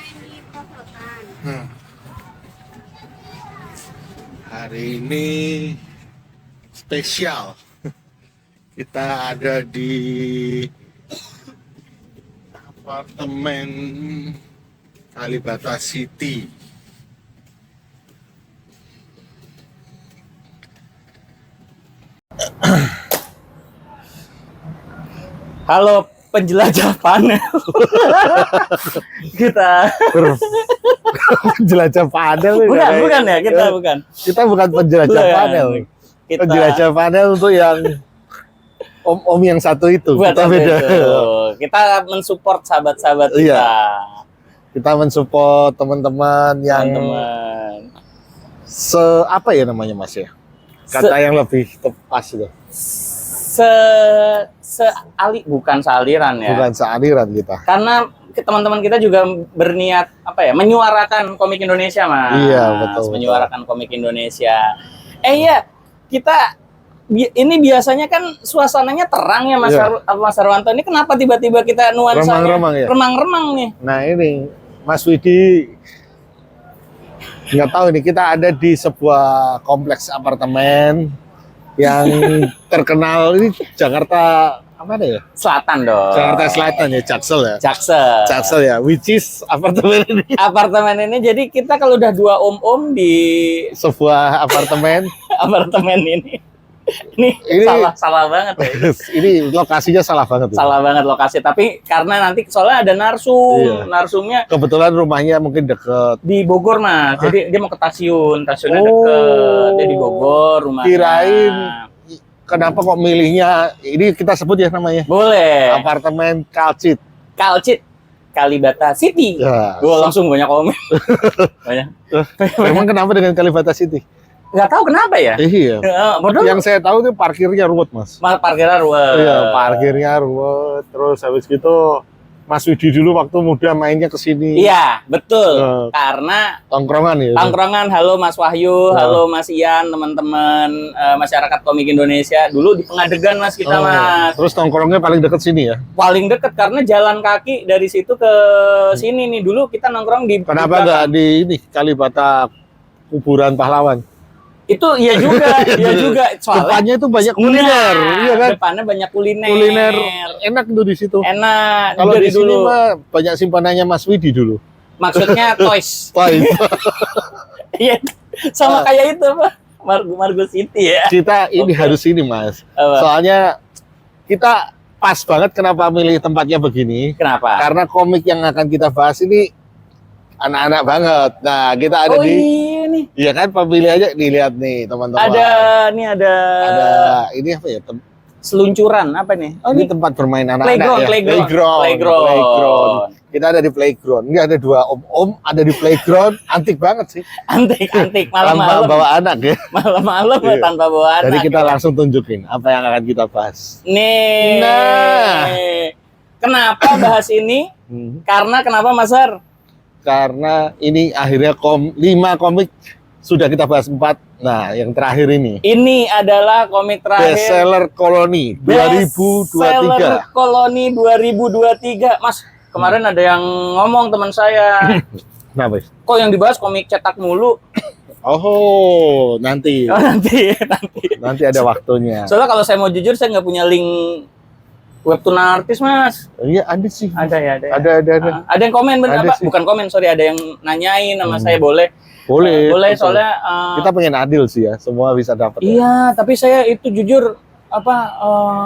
ini prosotan. Hari ini spesial. Kita ada di apartemen Kalibata City. Halo penjelajah panel. Kita Penjelajah panel. bukan ya, bukan. Kita bukan penjelajah Bukan. panel. Kita Penjelajah panel untuk yang om yang satu itu. buat Kita beda. Kita mensupport sahabat-sahabat kita. Iya. Kita mensupport teman-teman yang Teman-teman. apa ya namanya Mas ya? Kata yang lebih tepat itu. Bukan sealiran ya. Bukan sealiran kita. Karena teman-teman kita juga berniat menyuarakan komik Indonesia, Mas. Iya, betul. Menyuarakan komik Indonesia. Iya, kita ini biasanya kan suasananya terang ya, Mas. Iya. Mas Arwanto. Ini kenapa tiba-tiba kita nuansanya Remang-remang ya? remang-remang nih? Nah ini Mas Widi nggak tahu ini kita ada di sebuah kompleks apartemen yang terkenal ini Jakarta apa ya? Selatan dong. Jakarta Selatan ya, Jaksel ya. Jaksel. Jaksel ya, which is apartemen ini Apartemen ini jadi kita kalau udah dua om-om di sebuah apartemen. apartemen ini Ini- salah banget ya. Ini lokasinya salah banget. ini. Salah banget lokasi, tapi karena nanti soalnya ada narsum, Iya. narsumnya Kebetulan rumahnya mungkin deket. di Bogor, Mas. Jadi dia mau ke stasiunnya Oh. deket. Dia di Bogor rumahnya. Kirain kenapa kok milihnya ini kita sebut ya namanya Boleh. apartemen Kalcit. Kalcit, Kalibata City. Ya. Gua langsung banyak komen. banyak. Memang kenapa dengan Kalibata City? Nggak tahu kenapa ya. Iya. Padahal Yang saya tahu itu parkirnya ruwet, Mas. parkiran ruwet. Iya, parkirnya ruwet. Terus habis gitu Mas Widi dulu waktu muda mainnya ke sini. Iya, betul. Karena Karena tongkrongan ya. tongkrongan, halo Mas Wahyu, halo Mas Ian, teman-teman masyarakat komik Indonesia. Dulu di Pengadegan, Mas, kita, Mas. Terus tongkrongnya paling deket sini ya. Paling deket karena jalan kaki dari situ ke sini nih. Dulu kita nongkrong di Kenapa nggak di ini Kalibata Kuburan Pahlawan? Itu iya juga, iya juga. Soalnya Depannya itu banyak kuliner, iya kan? Depannya banyak kuliner. Kuliner enak tuh di situ. Enak. Kalau dari di sini mah banyak simpanannya Mas Widi dulu. Maksudnya toys. Wah, itu. Iya. Sama kayak itu, Pak. Margo City ya. Kita ini Oke. harus ini, Mas. Apa? Soalnya kita pas banget kenapa milih tempatnya begini. Kenapa? Karena komik yang akan kita bahas ini anak-anak banget. Nah, kita ada Oh di iya nih. iya kan pemilih aja dilihat nih, teman-teman. Ada Ada ini apa ya? seluncuran apa nih? Oh Ini ini tempat bermain anak-anak playground, ya. playground. Kita ada di playground. Ini ada dua om-om ada di playground. Antik banget sih. Antik Tanpa malam-malam. bawa anak ya. Malam-malam Iya. tanpa bawa Jadi anak. kita ya. langsung tunjukin apa yang akan kita bahas. Nih. Nah. Kenapa bahas ini? Karena kenapa, Mas Har? Karena ini akhirnya 5 komik sudah kita bahas 4. Nah, yang terakhir ini Ini adalah komik terakhir Bestseller Koloni Bestseller 2023. Koloni 2023. Mas, kemarin ada yang ngomong teman saya, Kenapa? kok yang dibahas komik cetak mulu? Oh, nanti Oh, nanti. nanti ada waktunya. Soalnya kalau saya mau jujur, saya nggak punya link webtoon artis, Mas. Iya, ada sih. Ada ya, ada. Ya? Ada. Ada yang komen, bener Ada apa? sih. Bukan komen, sorry, ada yang nanyain sama saya, boleh. Boleh. Boleh, betul. soalnya kita pengen adil sih ya, semua bisa dapat. Ya. iya, tapi saya itu jujur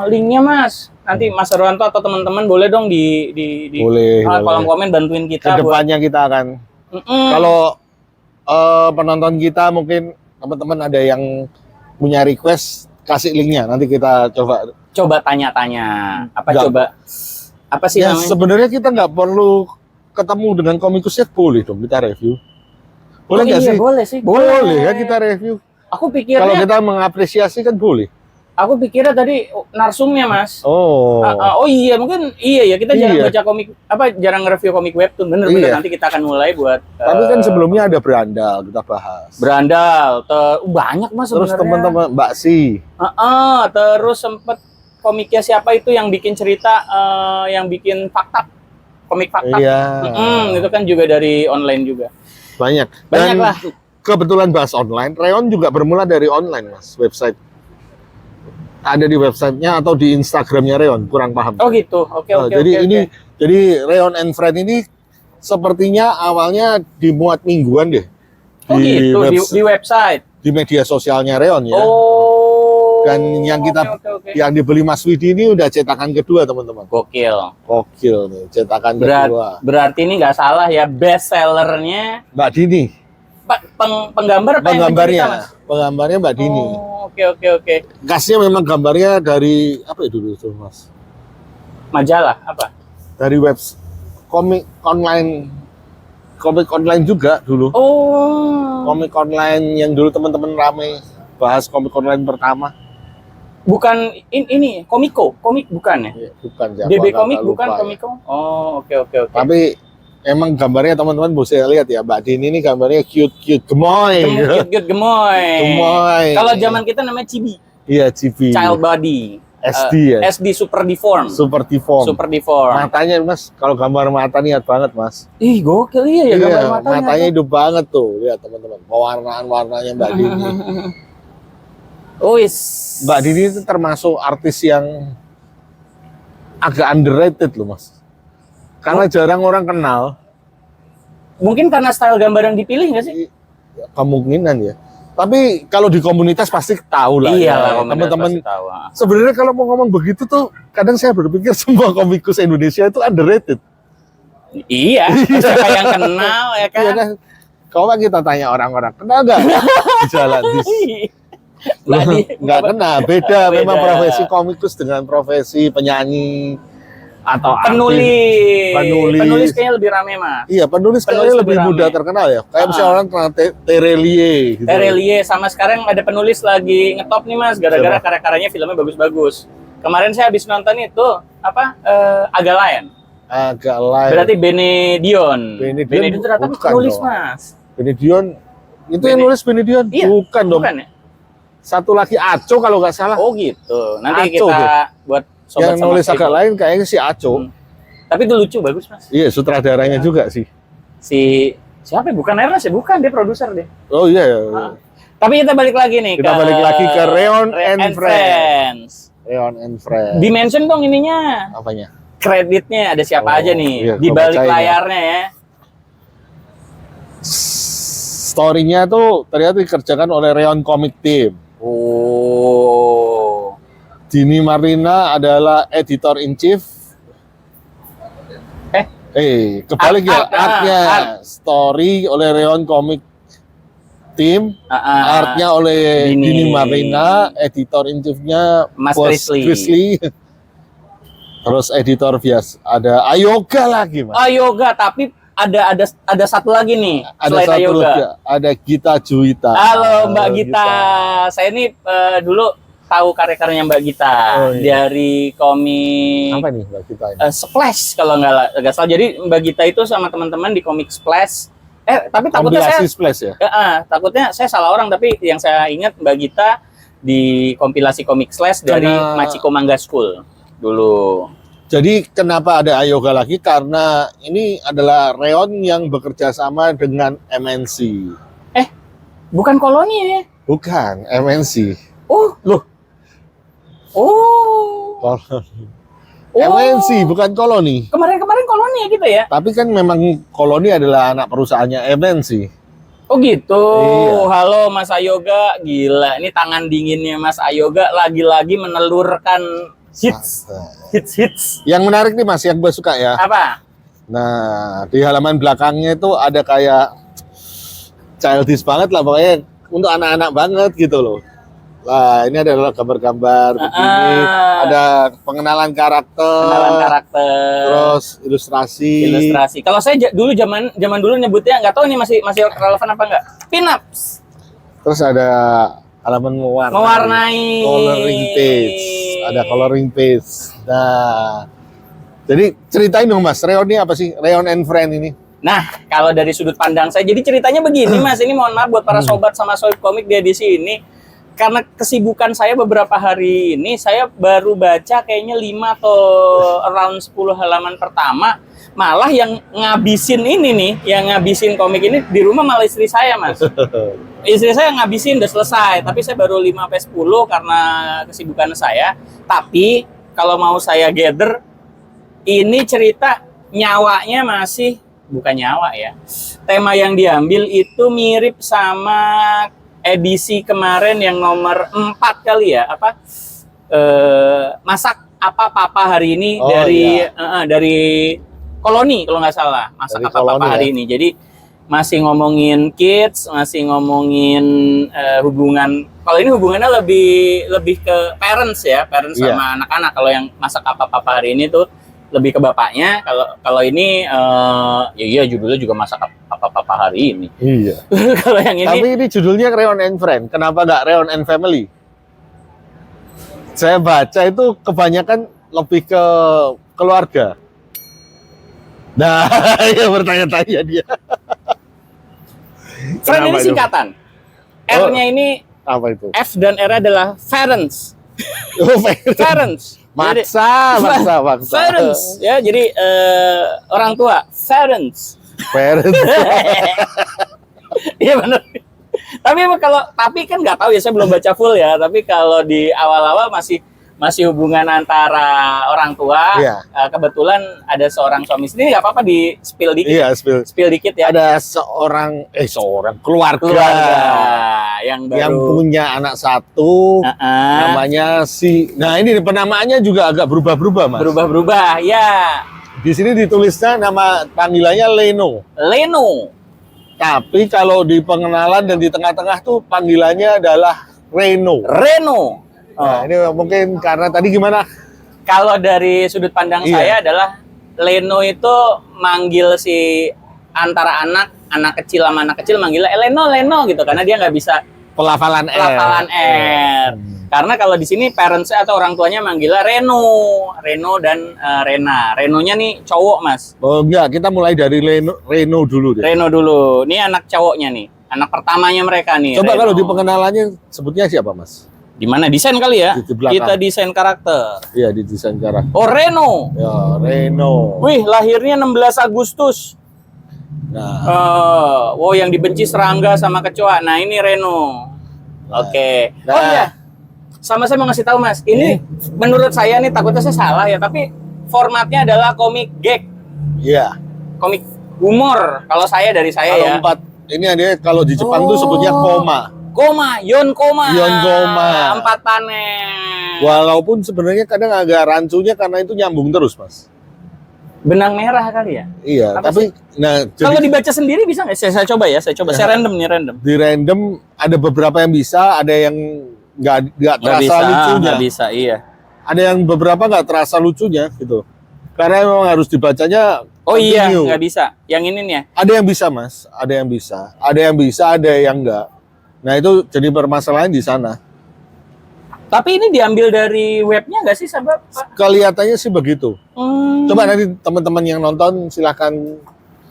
linknya, Mas. Nanti Mas Arwanto atau teman-teman boleh dong di Boleh. kolom komen bantuin kita buat Kedepannya kita akan kalau penonton kita mungkin teman-teman ada yang punya request kasih linknya, nanti kita coba tanya-tanya. Apa sih ya, namanya? sebenarnya kita nggak perlu ketemu dengan komikusnya, boleh dong kita review. Boleh nggak iya, sih? boleh sih. Boleh ya kita review. Aku Kalau pikirnya kita mengapresiasi kan boleh. tadi narsumnya, Mas. Oh. Oh iya, mungkin iya ya, kita jarang Iya. baca komik, jarang nge-review komik webtoon. Bener Iya. nanti kita akan mulai buat Tapi kan sebelumnya ada Berandal kita bahas. berandal. Banyak, Mas, Terus sebenarnya. teman-teman Mbak Si. Terus sempet komiknya siapa itu yang bikin cerita yang bikin fakta. komik fakta. Iya. Itu kan juga dari online juga. Banyak. Banyak Dan lah. kebetulan bahas online, Reon juga bermula dari online, Mas, website. Ada di websitenya atau di Instagramnya Reon, kurang paham. Oh gitu. Oke. Jadi Reon and Friend ini sepertinya awalnya dimuat mingguan deh. Oh gitu, di website. Di media sosialnya Reon ya. Oh. Dan yang kita oke. yang dibeli Mas Widi ini udah cetakan kedua, teman-teman. Gokil. Gokil nih, cetakan kedua. Berarti ini nggak salah ya, best sellernya Mbak Dini. Penggambar apa yang Penggambarnya, pencerita, Mas? penggambarnya Mbak Dini. Oh, oke. Kasnya memang gambarnya dari apa itu dulu Mas? Majalah apa? Dari komik online juga dulu. Oh. Komik online yang dulu teman-teman rame bahas komik online pertama. Bukan ini komik bukan ya? Bukan ya. DB komik bukan lupa, komiko. Oh, oke. Tapi emang gambarnya teman-teman bisa lihat ya, Mbak Dini ini gambarnya cute gemoy. Cute gemoy. Gemoy. Kalau zaman kita namanya Chibi. Iya, Chibi. Child body. SD ya. SD super deform. Super deform. Matanya Mas, kalau gambar mata niat banget Mas. Ih, gokil ya gambar matanya hidup banget tuh. Lihat teman-teman, pewarnaan-warnanya Mbak Dini. Mbak Dini itu termasuk artis yang agak underrated loh Mas. Karena jarang orang kenal. Mungkin karena style gambar yang dipilih nggak sih? Kemungkinan ya. Tapi kalau di komunitas pasti tahu lah. Iya, ya. Teman-teman. Tahu. Sebenarnya kalau mau ngomong begitu tuh, kadang saya berpikir semua komikus Indonesia itu underrated. Iya, siapa yang kenal ya kan? Iya kan? Kalau kita tanya orang-orang, kenal nggak di jalan? Nggak kenal. Beda memang profesi komikus dengan profesi penyanyi atau penulis kayaknya lebih rame Mas. Iya, penulis kayaknya lebih mudah terkenal ya. Kayak misalnya orang kenal Terelie gitu. Terelie sama sekarang ada penulis lagi ngetop nih Mas, gara-gara karya-karyanya filmnya bagus-bagus. Kemarin saya habis nonton itu Agak Lain. Berarti Benedion ternyata penulis dong. Mas. Benedion itu yang nulis Benedion? Iya, bukan dong. Bukan ya? Satu lagi Aco kalau nggak salah. Oh gitu. Nanti Aco, kita buat sobat yang nulis Agak Lain kayaknya si Aco. Tapi itu lucu, bagus Mas. Iya, sutradaranya juga sih. Si siapa? Bukan Ernest ya? Bukan, dia produser deh. Oh iya. Tapi kita balik lagi nih. Balik lagi ke Reon and Friends. Reon and Friends. Dimension dong ininya. Apanya? Kreditnya ada siapa aja nih di balik layarnya ya. Story-nya tuh ternyata dikerjakan oleh Reon Comic Team. Oh. Dini Marlina adalah editor in chief. Kebalik ya, artnya story oleh Reon Comic Team, artnya oleh Dini Marlina, editor in chiefnya Mas Chrisley. Terus editor bias ada Ayoga lagi Mas. Ayoga, tapi ada satu lagi nih. Ada satu Ayoga. lagi, ada Gita Juwita. Halo Mbak Gita. Saya ini dulu tahu karya-karyanya Mbak Gita dari komik apa nih Mbak Gita ini? Splash kalau nggak salah. Jadi Mbak Gita itu sama teman-teman di komik Splash. Tapi takutnya kompilasi Splash ya? Takutnya saya salah orang, tapi yang saya ingat Mbak Gita di kompilasi komik Splash dari Machiko Manga School dulu. Jadi kenapa ada Ayoga lagi? Karena ini adalah Reon yang bekerja sama dengan MNC. Bukan koloni ya? Bukan, MNC. Oh, loh. MNC bukan koloni. Kemarin koloni ya kita ya. Tapi kan memang koloni adalah anak perusahaannya MNC. Oh gitu. Iya. Halo Mas Ayoga, gila. Ini tangan dinginnya Mas Ayoga lagi-lagi menelurkan hits. Yang menarik nih Mas, yang gue suka ya. Apa? Nah, di halaman belakangnya itu ada kayak childish banget lah, pokoknya untuk anak-anak banget gitu loh. Nah, ini adalah gambar-gambar begini, ada pengenalan karakter, terus ilustrasi. Kalau saya dulu zaman dulu nyebutnya nggak tahu ini masih relevan apa enggak. Pinups. Terus ada halaman mewarnai. Coloring page. Ada coloring page. Nah, jadi ceritain dong Mas, Reon ini apa sih? Reon and Friend ini. Nah, kalau dari sudut pandang saya, jadi ceritanya begini Mas. Ini mohon maaf buat para sobat sama sohib komik dia di sini. Karena kesibukan saya beberapa hari ini, saya baru baca kayaknya 5 atau around 10 halaman pertama. Malah yang ngabisin ini nih, yang ngabisin komik ini di rumah malah istri saya, Mas. Istri saya ngabisin udah selesai, tapi saya baru 5-10 karena kesibukan saya. Tapi kalau mau saya gather, ini cerita nyawanya masih bukan nyawa ya. Tema yang diambil itu mirip sama edisi kemarin yang nomor 4 kali ya, apa? Masak apa papa hari ini dari Koloni kalau nggak salah, masak Dari apa papa Koloni, hari ya? ini. Jadi masih ngomongin kids, masih ngomongin hubungan. Kalau ini hubungannya lebih ke parents ya, parents sama anak-anak. Kalau yang masak apa papa hari ini tuh lebih ke bapaknya. Kalau ini ya judulnya juga masak apa papa hari ini. Iya. Kalau yang ini, tapi ini judulnya Reon and Friend. Kenapa nggak Reon and Family? Saya baca itu kebanyakan lebih ke keluarga. Nah, ya bertanya-tanya dia. friend ini Kenapa itu? singkatan. R-nya ini Apa itu? F dan R adalah parents. Oh, Parents. maksa. Parents. Ya, jadi orang tua. Parents. Parents. Iya benar. Tapi kan nggak tahu ya, saya belum baca full ya. Tapi kalau di awal-awal masih hubungan antara orang tua. Iya. Kebetulan ada seorang suami istri, nggak apa-apa di spill dikit. Iya, Spill dikit ya. ada seorang keluarga yang yang baru. punya anak satu, namanya Nah, ini penamaannya juga agak berubah-berubah, Mas. Berubah-berubah ya. Di sini ditulisnya nama panggilannya Leno. Leno. Tapi kalau di pengenalan dan di tengah-tengah tuh panggilannya adalah Reno. Nah, ini mungkin karena tadi gimana? Kalau dari sudut pandang saya adalah Leno itu manggil si antara anak kecil sama anak kecil manggilnya Leno gitu karena dia nggak bisa Pelafalan R. Karena kalau di sini parents atau orang tuanya manggilnya Reno dan Rena. Renonya nih cowok, Mas. Oh enggak, kita mulai dari Reno dulu deh. Reno dulu. Ini anak cowoknya nih. Anak pertamanya mereka nih. Coba Reno. kalau di pengenalannya sebutnya siapa, Mas? Di mana desain kali ya? Di belakang. Kita desain karakter. Iya, di desain karakter. Oh, Reno. Ya, Reno. Wih, lahirnya 16 Agustus. Nah, Yang dibenci serangga sama kecoa. Nah, ini Reno. Oke. Nah. Oh iya. Sama saya mau ngasih tahu, Mas. Ini menurut saya nih, takutnya saya salah ya, tapi formatnya adalah komik gag. iya. Komik humor. Kalau dari saya Kalau ya. 4 ini ada kalau di Jepang tuh sebutnya koma. Yon koma. 4 panel. Walaupun sebenarnya kadang agak rancunya karena itu nyambung terus, Mas. Benang merah kali ya? Iya, Apa tapi kalau dibaca sendiri bisa nggak? Saya coba ya, saya random. Di random ada beberapa yang bisa, ada yang nggak terasa lucunya. Nggak bisa, iya. Ada yang beberapa nggak terasa lucunya gitu. Karena memang harus dibacanya. Oh iya, continue. nggak bisa. Yang ini nih ya? Ada yang bisa, Mas. Ada yang bisa. Ada yang bisa, ada yang enggak. Nah, itu jadi permasalahan di sana. Tapi ini diambil dari webnya nggak sih, sahabat? Pak? Kelihatannya sih begitu. Coba nanti teman-teman yang nonton silakan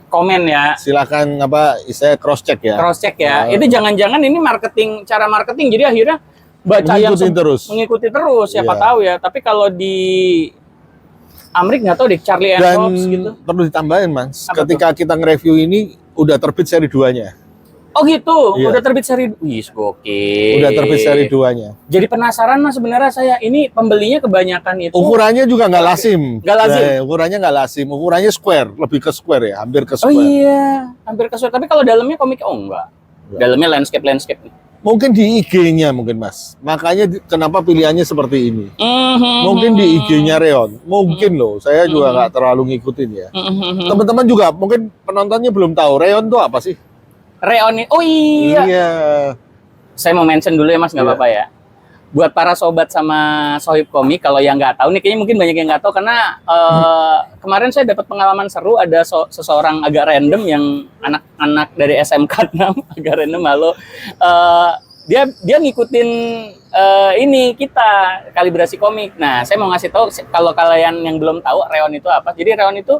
komen ya. Silakan istilahnya cross check ya. Cross check ya. Itu jangan-jangan ini cara marketing. Jadi akhirnya baca mengikuti terus. Siapa tahu ya. Tapi kalau di Amrik nggak tahu deh, Charlie and Fox gitu. Perlu ditambahin, Mas. Ketika kita nge-review ini udah terbit seri 2-nya. Oh gitu, Iya. udah terbit seri. Wih, gokil. Udah terbit seri 2-nya. Jadi penasaran, Mas, sebenarnya saya. Ini pembelinya kebanyakan itu. Ukurannya juga nggak lazim. Nggak lazim. Ukurannya nggak lazim. Ukurannya square, lebih ke square ya, hampir ke Oh square. iya, hampir ke Tapi kalau dalamnya komik, enggak. Dalamnya landscape. Mungkin di IG-nya mungkin, Mas. Makanya kenapa pilihannya seperti ini. Mungkin di IG-nya Reon. Mungkin loh, saya juga nggak terlalu ngikutin ya. Teman-teman juga mungkin penontonnya belum tahu Reon itu apa sih? Reon ini, oh iya. Iya. Saya mau mention dulu ya, Mas, nggak apa-apa ya. Buat para sobat sama sohib komik, kalau yang nggak tahu nih, kayaknya mungkin banyak yang nggak tahu karena kemarin saya dapat pengalaman seru, ada seseorang agak random yang anak-anak dari SMK 6 agak random lalu dia ngikutin ini kita kalibrasi komik. Nah, saya mau ngasih tahu kalau kalian yang belum tahu Reon itu apa. Jadi Reon itu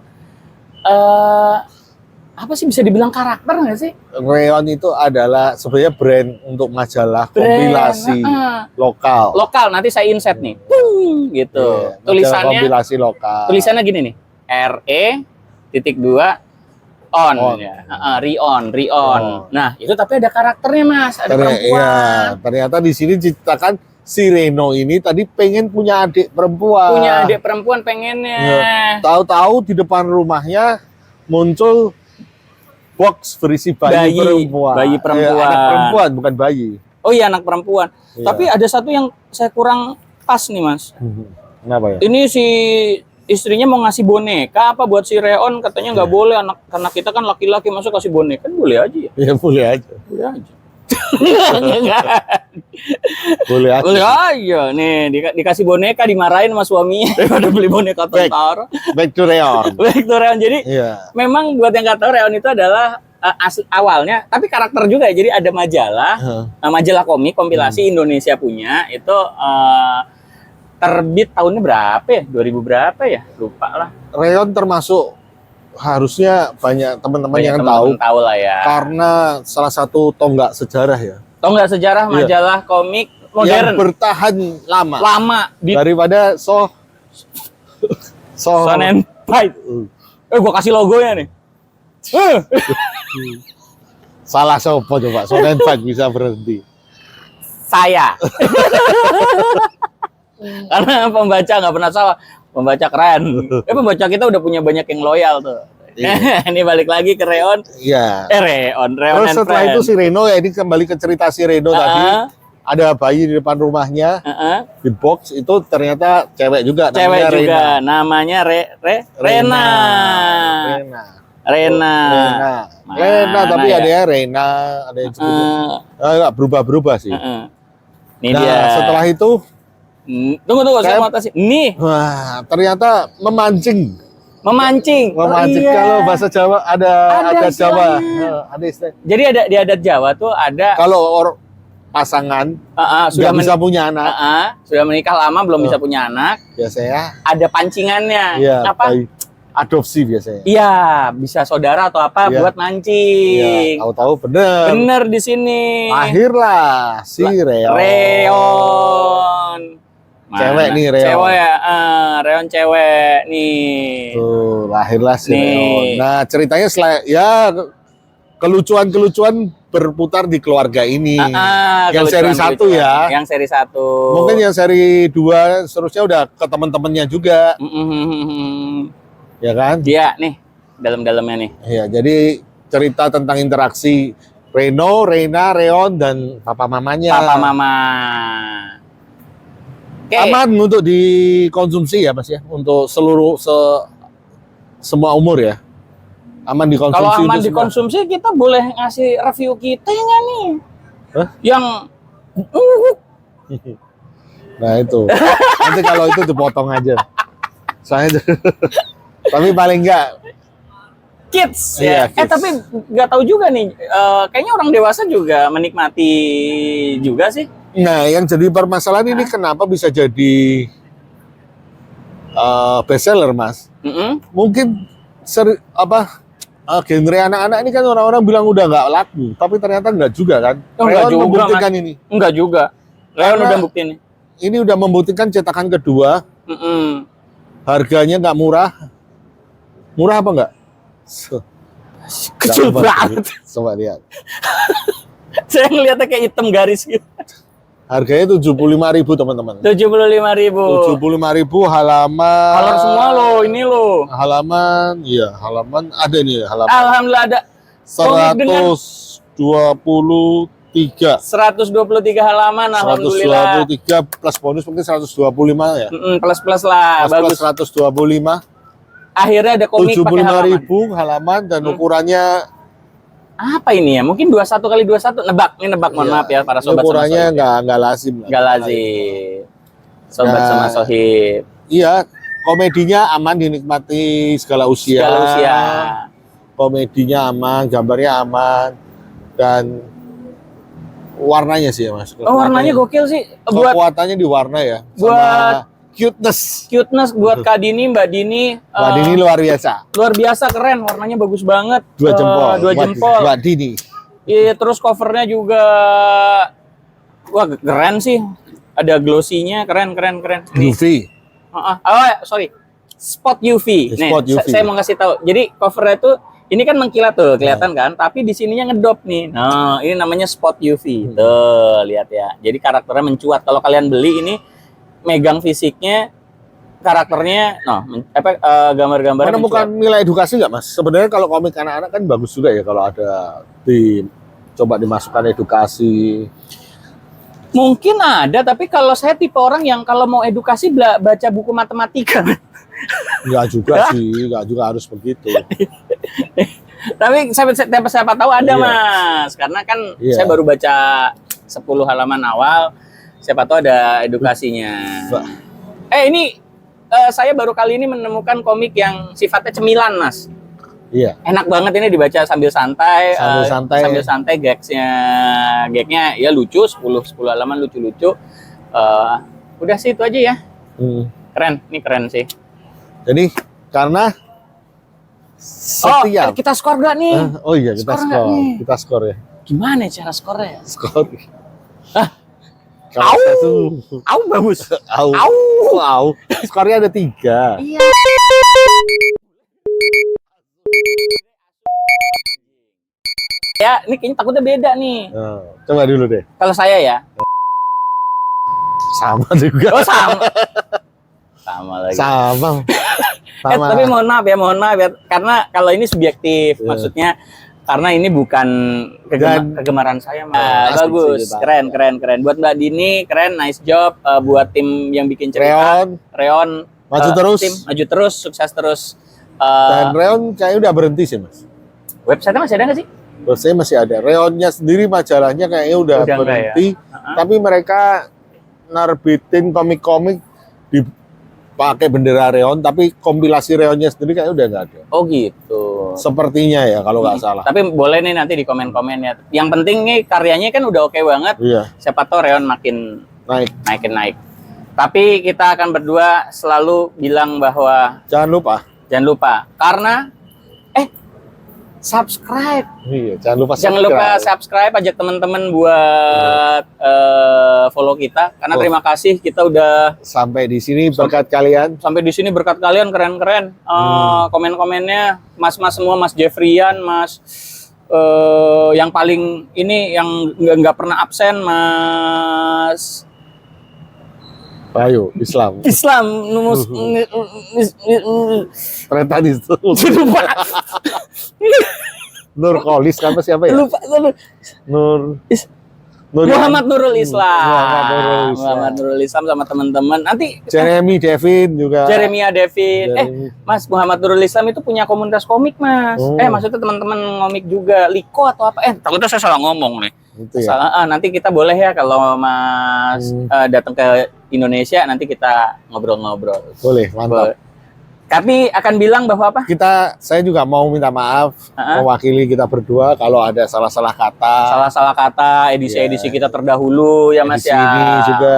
apa sih, bisa dibilang karakter nggak sih? Reon itu adalah sebenarnya brand untuk majalah kompilasi lokal. Lokal, nanti saya insert nih. Gitu. Iya, majalah Tulisannya kompilasi lokal. Tulisannya gini nih. on. Ya. Rion. Nah, itu tapi ada karakternya, Mas. Ada perempuan. Iya, ternyata di sini diceritakan si Reno ini tadi pengen punya adik perempuan. Punya adik perempuan pengennya. Ya, tahu-tahu di depan rumahnya muncul box berisi bayi perempuan. Bayi perempuan. Anak perempuan, bukan bayi. Oh iya, anak perempuan. Iya. Tapi ada satu yang saya kurang pas nih, Mas. Kenapa ya? Ini si istrinya mau ngasih boneka apa buat si Reon, katanya nggak boleh, anak karena kita kan laki-laki, masuk kasih boneka. Kan boleh aja ya? Ya boleh aja. Boleh aja. Boleh aja. Boleh aja. Nih dikasih boneka dimarahin sama suaminya daripada beli boneka tentara. Back to Reon. Back to Reon. Jadi Iya. memang buat yang nggak tahu, Reon itu adalah awalnya, tapi karakter juga ya. Jadi ada majalah, majalah komik kompilasi Indonesia punya itu, terbit tahunnya berapa ya? 2000 berapa ya? Lupa lah. Reon termasuk harusnya banyak teman-teman yang tahu lah ya. Karena salah satu tonggak sejarah ya. Tonggak sejarah majalah komik modern. Yang bertahan lama. Daripada Son and Fight. Gua kasih logonya nih. Salah sopo coba, Son and Fight bisa berhenti. Saya. Karena pembaca nggak pernah salah. Pembaca keren. Pembaca kita udah punya banyak yang loyal tuh. Iya. Ini balik lagi ke Reon. Iya. Reon Terus setelah itu si Reno ya, ini kembali ke cerita si Reno tadi. Ada bayi di depan rumahnya. Di box itu ternyata cewek juga. Cewek juga. Namanya Rena. Tapi ada ya Rena, ada yang nggak berubah-berubah sih. Ini dia. Setelah itu tunggu saya mau kasih. Nih. Wah, ternyata memancing. Iya. Kalau bahasa Jawa ada Jawa. Ada istilah. Jadi di adat Jawa tuh ada, kalau pasangan sudah bisa punya anak, sudah menikah lama belum bisa punya anak, biasanya ada pancingannya. Iya, apa? Adopsi biasanya. Iya, bisa saudara atau apa buat mancing. Iya, tahu-tahu bener di sini. Lahirlah si Reon. Cewek nih Reon. Cewek ya, Reon cewek nih. Tuh, lahirlah si Reon. Nah, ceritanya ya kelucuan-kelucuan berputar di keluarga ini. Yang seri 1 ya. Yang seri 1. Mungkin yang seri 2 seterusnya udah ke teman-temannya juga. Ya kan? Iya, nih. Dalam-dalamnya nih. Iya, jadi cerita tentang interaksi Reno, Rena, Reon dan papa mamanya. Papa mama. Aman untuk dikonsumsi ya Mas ya, untuk seluruh semua umur ya. Aman dikonsumsi. Kalau aman dikonsumsi, kita boleh ngasih review kita ya nggak nih? Yang nah itu. Nanti kalau itu dipotong aja. Soalnya tapi paling enggak kids ya. Kids. Tapi nggak tahu juga nih. Kayaknya orang dewasa juga menikmati juga sih. Nah, yang jadi permasalahan ini kenapa bisa jadi bestseller, Mas? Mungkin genre anak-anak ini kan orang-orang bilang udah nggak laku, tapi ternyata nggak juga kan? Reon membuktikan ini. Enggak juga. Reon udah buktiin. Ini udah membuktikan cetakan kedua. Harganya nggak murah. Murah apa nggak? Kecil banget. Coba lihat. Saya ngeliatnya kayak hitam garis gitu. Harganya 75.000 teman-teman. 75.000. 75.000 halaman. Color semua loh, ini loh. Halaman, iya halaman ada nih halaman. Alhamdulillah ada. 123 halaman, alhamdulillah. 123 plus bonus mungkin 125 ya. Plus lah, plus bagus. 125. Akhirnya ada komik pakai halaman. 75.000 halaman dan ukurannya apa ini ya? Mungkin 21 kali 21. Nebak, mohon maaf ya para sobat. Ukurannya nggak lazim. Nggak lazim. Sobat sama sohib. Iya, komedinya aman dinikmati segala usia. Komedinya aman, gambarnya aman, dan warnanya sih ya Mas. Warnanya gokil sih. Kekuatannya di warna ya. Buat cuteness buat Kak Dini, Mbak Dini. Mbak Dini luar biasa. Luar biasa, keren, warnanya bagus banget. 2 jempol. 2 jempol. Mbak Dini. Iya, terus covernya juga wah keren sih. Ada glossy-nya, keren. Groovy. Sorry. Spot UV. Nih, Spot UV. saya mau kasih tahu. Jadi covernya tuh ini kan mengkilat tuh, kelihatan kan? Tapi di sininya ngedop nih. Nah, ini namanya spot UV. Tuh, lihat ya. Jadi karakternya mencuat. Kalau kalian beli ini megang fisiknya, karakternya, gambar-gambarnya Karena bukan nilai edukasi nggak mas? Sebenarnya kalau komik anak-anak kan bagus juga ya kalau ada coba dimasukkan edukasi. Mungkin ada, tapi kalau saya tipe orang yang kalau mau edukasi baca buku matematika. Nggak juga sih, nggak juga harus begitu. Tapi siapa tahu ada Iya. mas, karena kan Iya. saya baru baca 10 halaman awal, siapa tahu ada edukasinya. Ini saya baru kali ini menemukan komik yang sifatnya cemilan mas. Iya. Enak banget ini dibaca sambil santai. Sambil santai. Gagnya ya lucu, 10 halaman lucu-lucu. Udah sih itu aja ya. Keren, ini keren sih. Jadi karena setiap kita skor gak nih? oh iya kita Skor nggak skor, nih? kita skor ya. Gimana cara skornya? Skor. Au, au bagus. Au. Skornya ada 3. Iya. Ya, ini kayaknya takutnya beda nih. Coba dulu deh. Kalau saya ya. Sama juga. Oh, sama. Sama lagi. Sama. Tapi mohon maaf ya, karena kalau ini subjektif, Iya. maksudnya karena ini bukan kegemaran saya, Mas. Bagus, sih, keren. Buat Mbak Dini, keren, nice job. Buat tim yang bikin cerita, Reon, maju terus. tim maju terus, sukses terus. Dan Reon kayaknya udah berhenti sih mas. Website-nya masih ada nggak sih? Saya masih ada. Reonnya sendiri majalahnya kayaknya udah Udah enggak berhenti. ya? Tapi mereka nerbitin komik-komik dipakai bendera Reon, tapi kompilasi Reonnya sendiri kayaknya udah nggak ada. Oh gitu. Sepertinya ya kalau nggak salah. Tapi boleh nih nanti di komen-komen ya. Yang penting nih karyanya kan udah oke banget. Iya. Siapa tahu Reon makin Naik. naik. Tapi kita akan berdua selalu bilang bahwa Jangan lupa. karena subscribe. Iya, jangan lupa Subscribe, ajak teman-teman buat follow kita karena terima kasih kita udah sampai di sini berkat kalian. sampai di sini berkat kalian keren-keren. Komen-komennya Mas-mas semua, Mas Jeffrian, Mas yang paling ini yang nggak pernah absen, Mas Bayu, Islam. Ternyata itu. Lupa. Nur Kolis kan siapa ya? Lupa. Muhammad Nurul Islam. Muhammad Nurul Islam sama teman-teman. Nanti Jeremy Devin juga. Jeremia Devin. Mas, Muhammad Nurul Islam itu punya komunitas komik, Mas. Maksudnya teman-teman komik juga. Liko atau apa? Takutnya saya salah ngomong nih. Itu ya. Nanti kita boleh ya kalau Mas datang ke Indonesia, nanti kita ngobrol-ngobrol. Boleh, mantap. Tapi akan bilang bahwa apa? Saya juga mau minta maaf mewakili kita berdua kalau ada salah-salah kata. Salah-salah kata, edisi-edisi kita terdahulu ya Mas edisi ya. ini juga.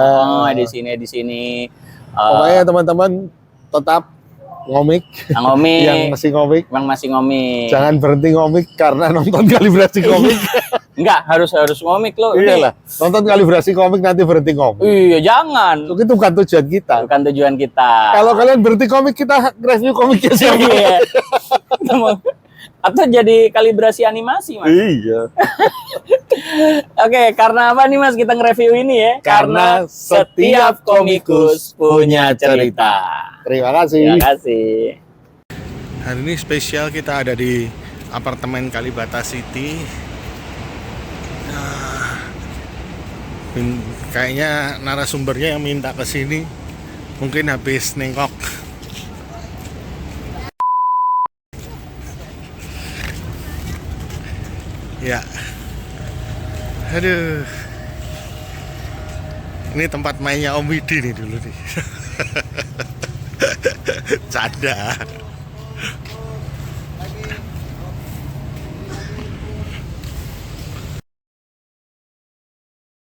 Edisi ini. Pokoknya teman-teman tetap ngomik. Yang masih ngomik. Jangan berhenti ngomik karena nonton kalibrasi komik. Enggak, harus ngomik loh. Iyalah, nonton kalibrasi komik nanti berhenti ngomik. Iya, jangan. Itu bukan tujuan kita. Bukan tujuan kita. Kalau kalian berhenti komik, kita review komiknya siapa? Iya. Atau jadi kalibrasi animasi, Mas. Iya. Oke, karena apa nih Mas kita nge-review ini ya? Karena setiap komikus punya cerita. Terima kasih. Terima kasih. Hari ini spesial kita ada di apartemen Kalibata City. Kayaknya narasumbernya yang minta ke sini mungkin habis nengkok. Ya. Aduh. Ini tempat mainnya Om Widi nih dulu nih. Canda.